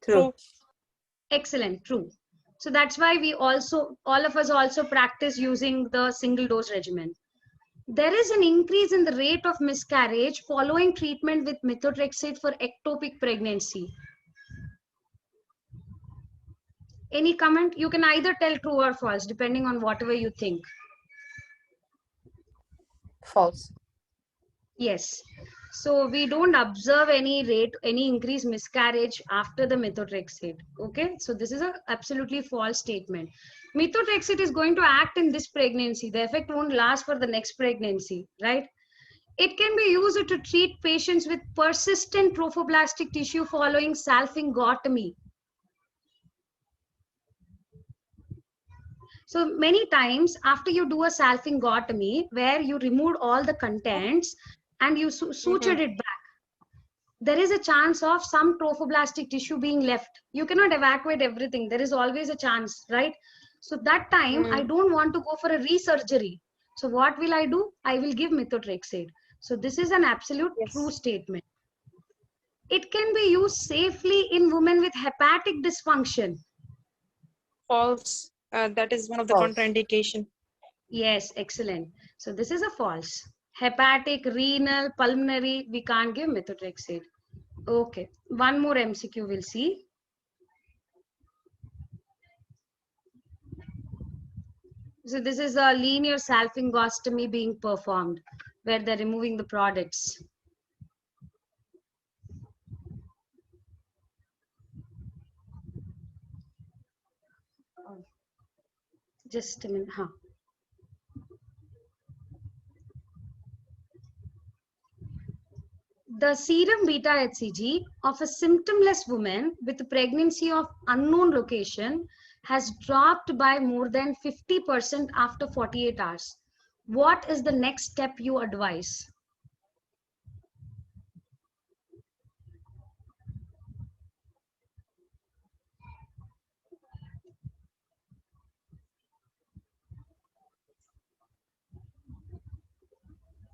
True. Excellent, true. So that's why we also, all of us also practice using the single dose regimen. There is an increase in the rate of miscarriage following treatment with methotrexate for ectopic pregnancy. Any comment? You can either tell true or false depending on whatever you think. False. Yes. So we don't observe any increased miscarriage after the methotrexate. Okay. So this is a absolutely false statement. Methotrexate is going to act in this pregnancy. The effect won't last for the next pregnancy, right? It can be used to treat patients with persistent trophoblastic tissue following salpingotomy. So many times after you do a salpingotomy where you removed all the contents and you sutured it back, there is a chance of some trophoblastic tissue being left. You cannot evacuate everything. There is always a chance, right? So that time I don't want to go for a resurgery. So what will I do? I will give methotrexate. So this is an absolute true statement. It can be used safely in women with hepatic dysfunction. False. That is one of the False. contraindication. Yes, excellent. So this is a false. Hepatic, renal, pulmonary, we can't give methotrexate. Okay, one more MCQ we'll see. So this is a linear salpingostomy being performed where they're removing the products. Just a minute. The serum beta HCG of a symptomless woman with a pregnancy of unknown location has dropped by more than 50% after 48 hours. What is the next step you advise?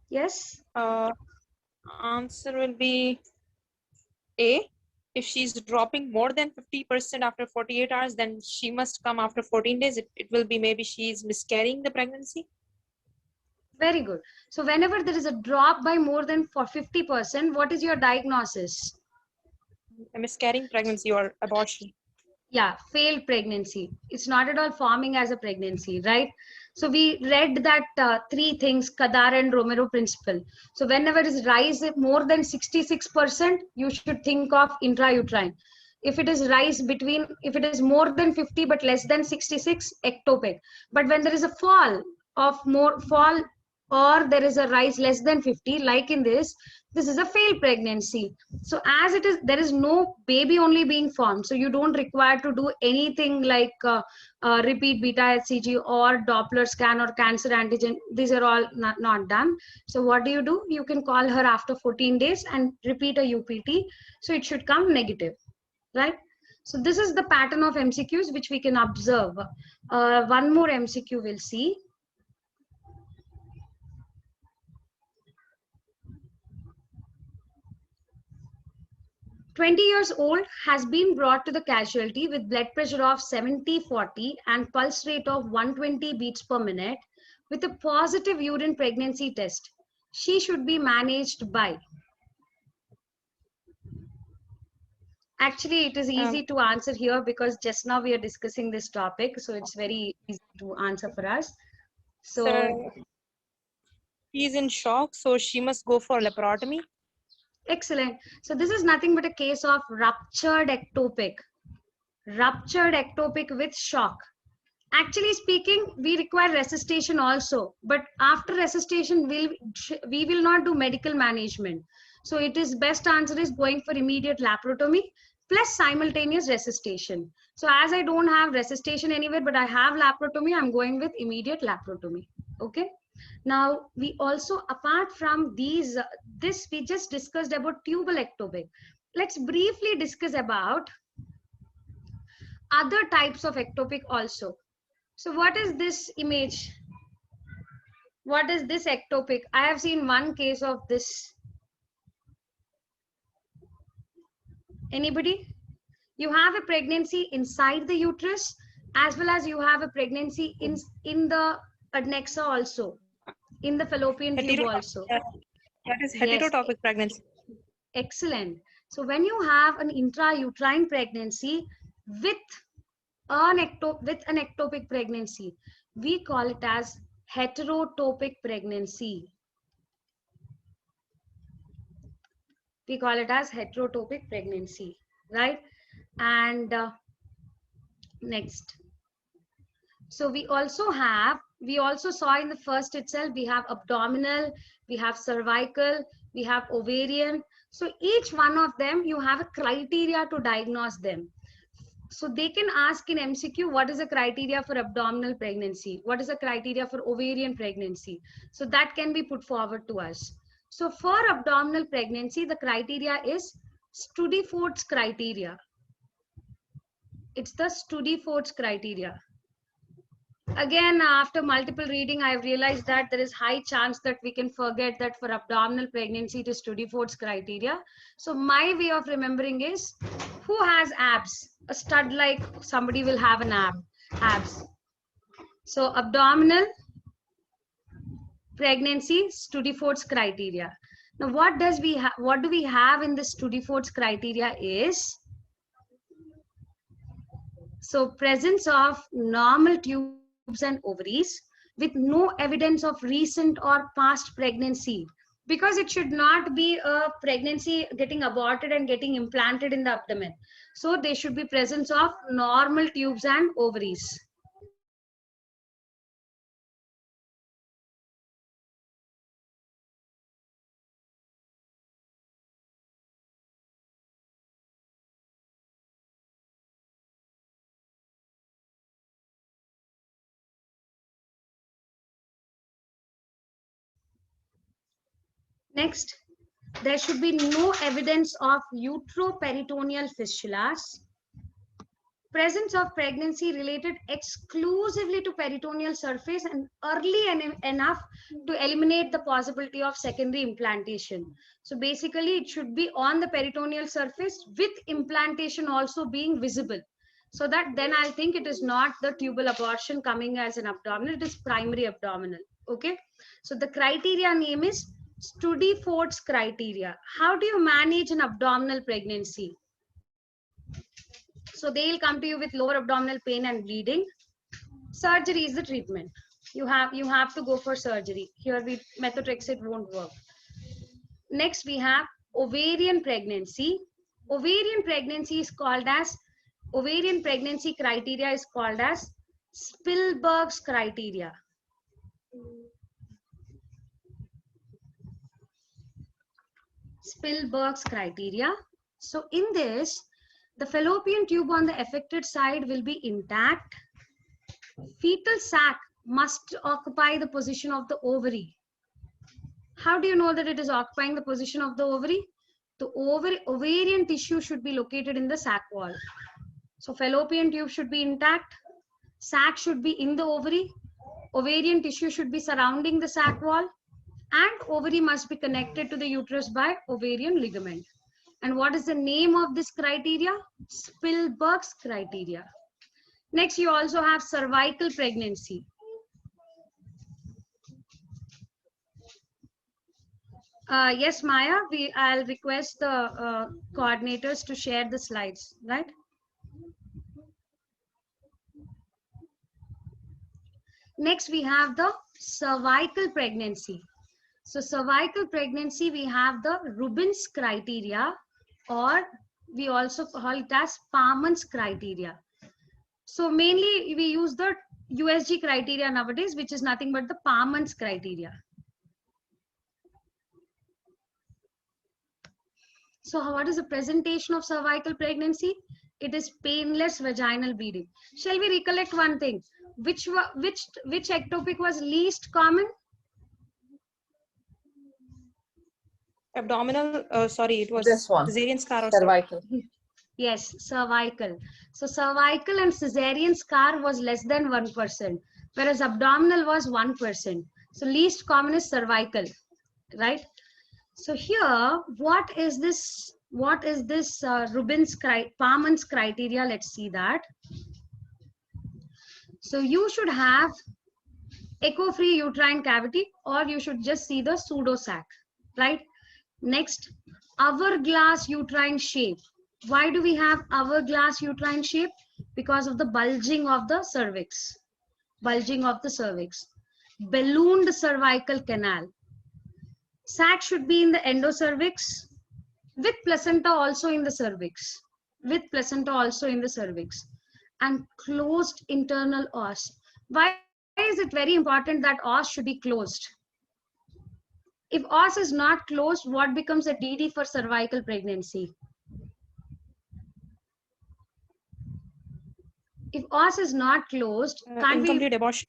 Yes? Answer will be A. If she's dropping more than 50% after 48 hours, then she must come after 14 days. It will be maybe she's miscarrying the pregnancy. Very good. So whenever there is a drop by more than 50%, what is your diagnosis? A miscarrying pregnancy or abortion. Yeah, failed pregnancy. It's not at all forming as a pregnancy, right? So we read that three things, Kadar and Romero principle. So whenever it is rise more than 66%, you should think of intrauterine. If it is rise between, if it is more than 50 but less than 66, ectopic. But when there is a fall of more fall or there is a rise less than 50, like in this is a failed pregnancy. So as it is, there is no baby only being formed. So you don't require to do anything like repeat beta HCG or Doppler scan or cancer antigen. These are all not done. So what do? You can call her after 14 days and repeat a UPT. So it should come negative, right? So this is the pattern of MCQs which we can observe. One more MCQ we'll see. 20 years old has been brought to the casualty with blood pressure of 70/40 and pulse rate of 120 beats per minute with a positive urine pregnancy test. She should be managed by. Actually, it is easy to answer here because just now we are discussing this topic. So it's very easy to answer for us. So she's in shock, so she must go for laparotomy. Excellent. So this is nothing but a case of ruptured ectopic with shock. Actually speaking, we require resuscitation also, but after resuscitation, we will not do medical management. So it is best answer is going for immediate laparotomy plus simultaneous resuscitation. So as I don't have resuscitation anywhere, but I have laparotomy, I'm going with immediate laparotomy. Okay. Now we also, apart from these, this we just discussed about tubal ectopic. Let's briefly discuss about other types of ectopic also. So what is this image? What is this ectopic? I have seen one case of this. Anybody? You have a pregnancy inside the uterus as well as you have a pregnancy in the adnexa also, in the fallopian tube also. That is Yes. heterotopic pregnancy. Excellent. So when you have an intrauterine pregnancy with an ectopic pregnancy, we call it as heterotopic pregnancy. We call it as heterotopic pregnancy, right? And next. So we also saw in the first itself, we have abdominal, we have cervical, we have ovarian. So each one of them, you have a criteria to diagnose them. So they can ask in MCQ, what is the criteria for abdominal pregnancy? What is the criteria for ovarian pregnancy? So that can be put forward to us. So for abdominal pregnancy, the criteria is Studiford's criteria. It's the Studiford's criteria. Again, after multiple reading, I've realized that there is high chance that we can forget that for abdominal pregnancy, it is Studiford's criteria. So my way of remembering is, who has abs? A stud like somebody will have an abs. So abdominal pregnancy, Studiford's criteria. Now, what do we have in the Studiford's criteria is, so presence of normal tubes and ovaries with no evidence of recent or past pregnancy, because it should not be a pregnancy getting aborted and getting implanted in the abdomen. So there should be presence of normal tubes and ovaries. Next, there should be no evidence of uteroperitoneal fistulas, presence of pregnancy related exclusively to peritoneal surface and early enough to eliminate the possibility of secondary implantation. So basically, it should be on the peritoneal surface with implantation also being visible. So that then I think it is not the tubal abortion coming as an abdominal, it is primary abdominal. Okay. So the criteria name is Studiford's criteria. How do you manage an abdominal pregnancy? So they'll come to you with lower abdominal pain and bleeding. Surgery is the treatment. You have to go for surgery. Here methotrexate won't work. Next we have ovarian pregnancy. Ovarian pregnancy criteria is called as Spielberg's criteria. Spielberg's criteria. So in this, the fallopian tube on the affected side will be intact. Fetal sac must occupy the position of the ovary. How do you know that it is occupying the position of the ovary? The ovarian tissue should be located in the sac wall. So fallopian tube should be intact. Sac should be in the ovary. Ovarian tissue should be surrounding the sac wall. And ovary must be connected to the uterus by ovarian ligament. And what is the name of this criteria? Spielberg's criteria. Next, you also have cervical pregnancy. Yes, Maya, I'll request the coordinators to share the slides, right? Next, we have the cervical pregnancy. So cervical pregnancy, we have the Rubin's criteria, or we also call it as Palmer's criteria. So mainly we use the USG criteria nowadays, which is nothing but the Parmans criteria. So what is the presentation of cervical pregnancy? It is painless vaginal bleeding. Shall we recollect one thing? Which ectopic was least common? Abdominal, sorry, it was This one. cesarean scar or Cervical. Yes, cervical. So cervical and cesarean scar was less than 1%, whereas abdominal was 1%. So least common is cervical, right? So here, what is this Parmans criteria? Let's see that. So you should have echo-free uterine cavity, or you should just see the pseudo sac, right? Next, hourglass uterine shape. Why do we have hourglass uterine shape? Because of the bulging of the cervix. Bulging of the cervix. Ballooned cervical canal. Sac should be in the endocervix with placenta also in the cervix. With placenta also in the cervix. And closed internal os. Why is it very important that os should be closed? If os is not closed, what becomes a DD for cervical pregnancy? If os is not closed, can't we? incomplete abortion.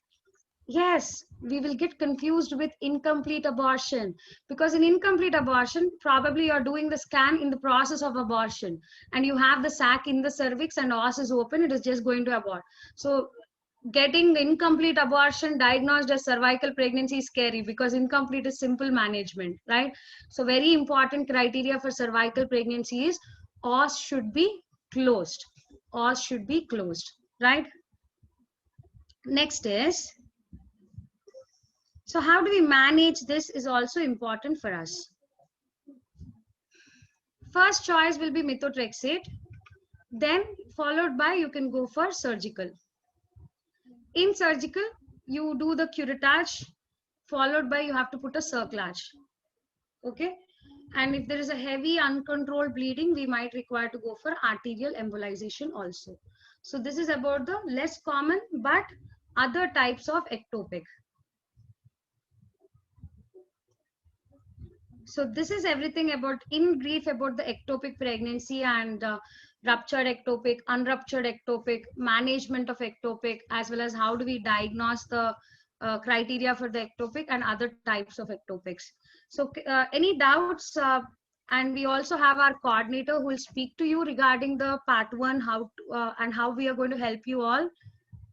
Yes, we will get confused with incomplete abortion, because in incomplete abortion, probably you're doing the scan in the process of abortion and you have the sac in the cervix and os is open, it is just going to abort. So getting the incomplete abortion diagnosed as cervical pregnancy is scary, because incomplete is simple management, right? So very important criteria for cervical pregnancy is os should be closed. Os should be closed, right? Next is, so how do we manage this is also important for us. First choice will be methotrexate, then followed by you can go for surgical. In surgical, you do the curettage, followed by you have to put a cerclage. Okay. And if there is a heavy uncontrolled bleeding, we might require to go for arterial embolization also. So this is about the less common but other types of ectopic. So this is everything about, in brief, about the ectopic pregnancy and ruptured ectopic, unruptured ectopic, management of ectopic, as well as how do we diagnose the criteria for the ectopic and other types of ectopics. So any doubts? And we also have our coordinator who will speak to you regarding the part 1, how to, and how we are going to help you all.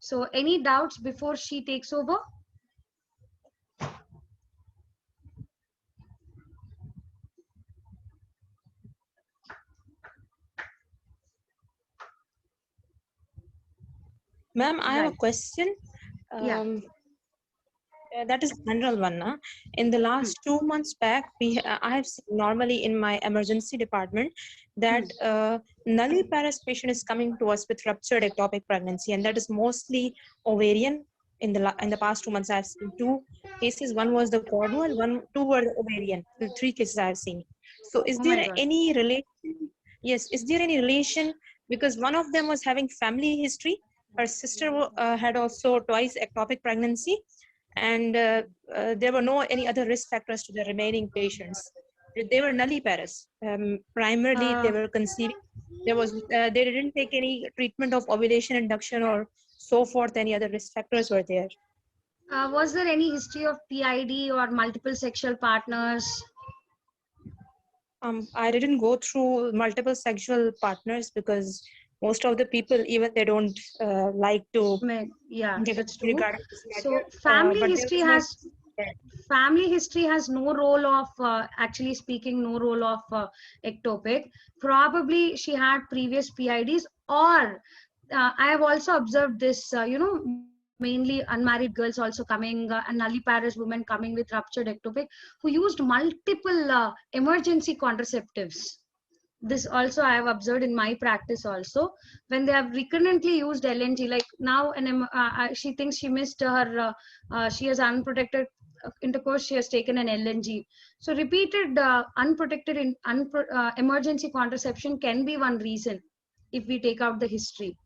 So any doubts before she takes over? Ma'am, I have a Right. question. Yeah. That is general one. Na? In the last 2 months back, I have seen normally in my emergency department that nulliparous patient is coming to us with ruptured ectopic pregnancy, and that is mostly ovarian. In the past 2 months, I have seen 2 cases. One was the cord, 2 were the ovarian. The 3 cases I have seen. So, is Oh my there God. any relation? Yes, is there any relation? Because one of them was having family history. Her sister had also twice ectopic pregnancy, and there were no any other risk factors to the remaining patients. They were nulliparous. Primarily, they were conceiving. They didn't take any treatment of ovulation induction or so forth. Any other risk factors were there. Was there any history of PID or multiple sexual partners? I didn't go through multiple sexual partners because most of the people, even they don't like to Yeah, give that's it true. regarding this So matter. family But there history was no- has family history has no role of actually speaking, no role of ectopic. Probably she had previous PIDs, or I have also observed this, mainly unmarried girls also coming, and nulliparous women coming with ruptured ectopic who used multiple emergency contraceptives. This also I have observed in my practice also, when they have recurrently used LNG, like now, and she thinks she missed her, she has unprotected intercourse, she has taken an LNG. So repeated unprotected emergency contraception can be one reason if we take out the history.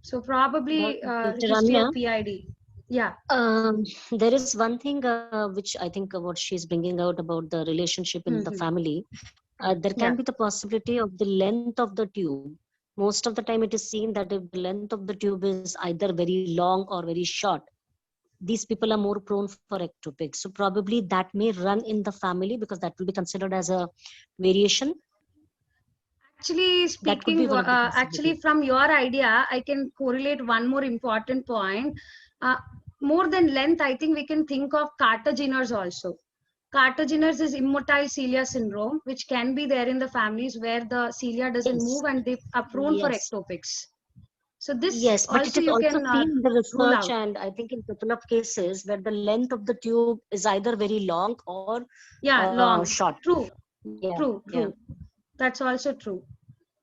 So probably Dr. history Ramya? of PID. Yeah. There is one thing which I think what she's bringing out about the relationship in the Mhm. family. There Yeah. can be the possibility of the length of the tube. Most of the time, it is seen that if the length of the tube is either very long or very short, these people are more prone for ectopic. So probably that may run in the family because that will be considered as a variation. Actually That could be speaking, one of the actually possibilities. from your idea, I can correlate one more important point. Uh, More than length, I think we can think of cartigenars also. Cartigenars is immotile cilia syndrome, which can be there in the families where the cilia doesn't Yes, move and they are prone for yes, ectopics. So this yes. But it also is you also can seen in the rule research, out. and I think in couple of cases where the length of the tube is either very long or Yeah, long. short. True, Yeah, true, yeah. true. That's also true.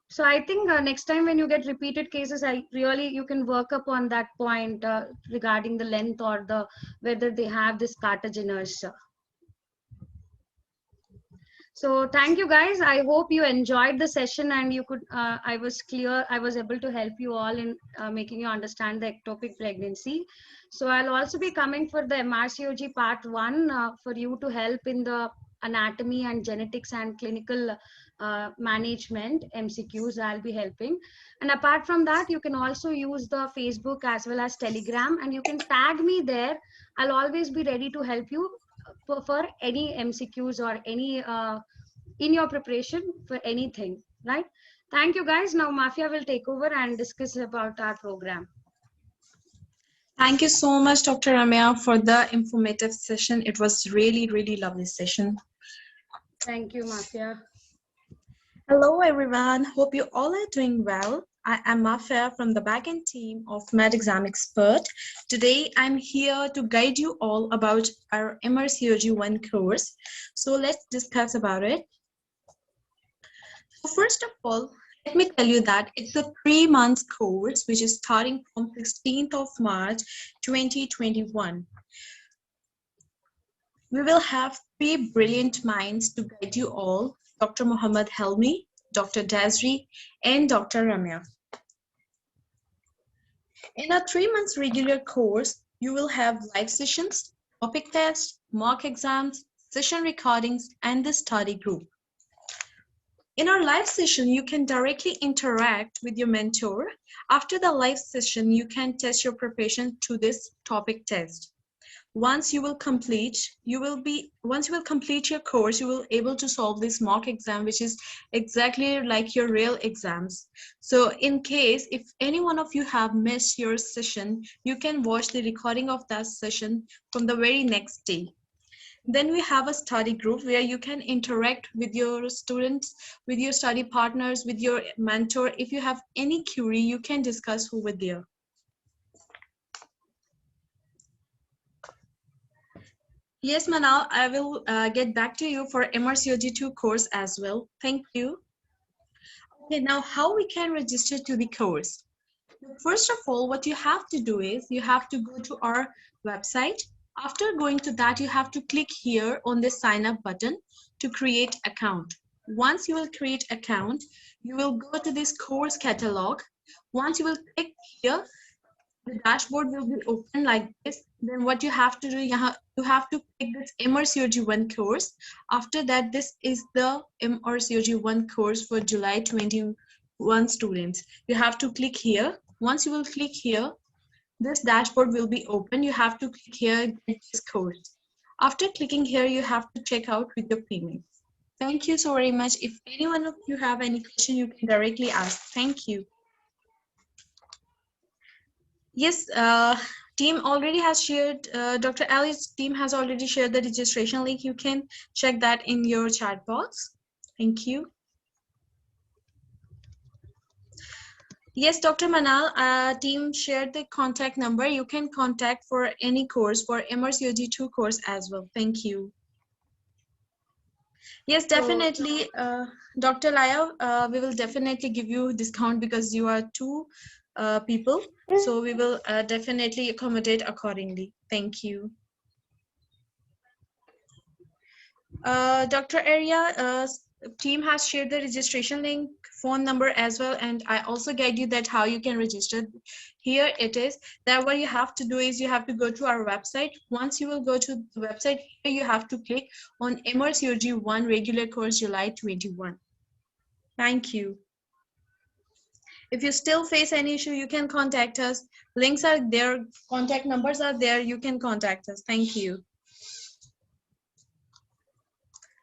So I think next time when you get repeated cases, I really you can work upon that point regarding the length or the whether they have this cartigenars. So thank you guys. I hope you enjoyed the session and you could. I was clear. I was able to help you all in making you understand the ectopic pregnancy. So I'll also be coming for the MRCOG part 1 for you to help in the anatomy and genetics and clinical management MCQs. I'll be helping. And apart from that, you can also use the Facebook as well as Telegram, and you can tag me there. I'll always be ready to help you for any MCQs or any in your preparation for anything, right? Thank you guys. Now Mafia will take over and discuss about our program. Thank you so much, Dr. Ramya, for the informative session. It was really, really lovely session. Thank you, Mafia. Hello, everyone. Hope you all are doing well. I am Mafia from the backend team of MedExam Expert. Today, I'm here to guide you all about our MRCOG1 course. So let's discuss about it. So first of all, let me tell you that it's a 3-month course, which is starting from 16th of March, 2021. We will have 3 brilliant minds to guide you all, Dr. Muhammad Helmi, Dr. Dazri, and Dr. Ramya. In a 3-month regular course, you will have live sessions, topic tests, mock exams, session recordings, and the study group. In our live session, you can directly interact with your mentor. After the live session, you can test your preparation to this topic test. Once you will complete your course, you will able to solve this mock exam, which is exactly like your real exams. So in case if any one of you have missed your session, you can watch the recording of that session from the very next day. Then we have a study group where you can interact with your students, with your study partners, with your mentor. If you have any query, you can discuss over there. Yes, Manal, I will get back to you for MRCOG2 course as well. Thank you. Okay, now how we can register to the course? First of all, what you have to do is you have to go to our website. After going to that, you have to click here on the sign up button to create account. Once you will create account, you will go to this course catalog. Once you will click here, the dashboard will be open like this. Then what you have to do, you have to click this MRCOG1 course. After that, this is the MRCOG1 course for July 21 students. You have to click here. Once you will click here, this dashboard will be open. You have to click here, get this course. After clicking here, you have to check out with your payments. Thank you so very much. If any one of you have any question, you can directly ask. Thank you. Yes, team already has shared, Dr. Ali's team has already shared the registration link. You can check that in your chat box. Thank you. Yes, Dr. Manal, team shared the contact number. You can contact for any course, for MRCOG2 course as well. Thank you. Yes, definitely, Dr. Laya, we will definitely give you discount because you are 2 people. So we will definitely accommodate accordingly. Thank you. Dr. Arya, team has shared the registration link, phone number as well, and I also guide you that how you can register. Here it is, that what you have to do is you have to go to our website. Once you will go to the website, here you have to click on Immerse UG 1 regular course July 21. Thank you. If you still face any issue, you can contact us. Links are there, contact numbers are there, you can contact us. Thank you.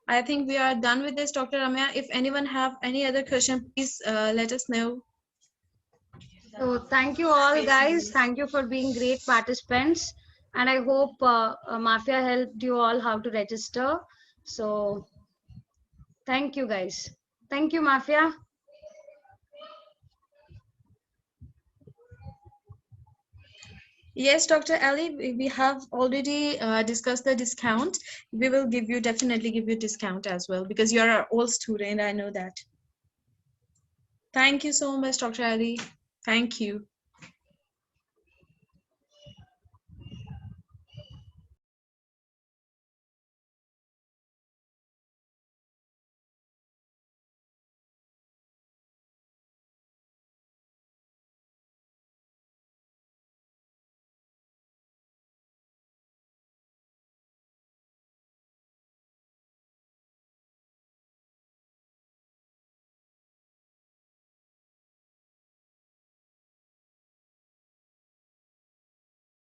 I think we are done with this, Dr. Ramya. If anyone have any other question, please let us know. So thank you all, guys. Thank you for being great participants. And I hope Mafia helped you all how to register. So thank you, guys. Thank you, Mafia. Yes, Dr. Ali, we have already discussed the discount. We will definitely give you discount as well, because you are our old student, I know that. Thank you so much, Dr. Ali. Thank you.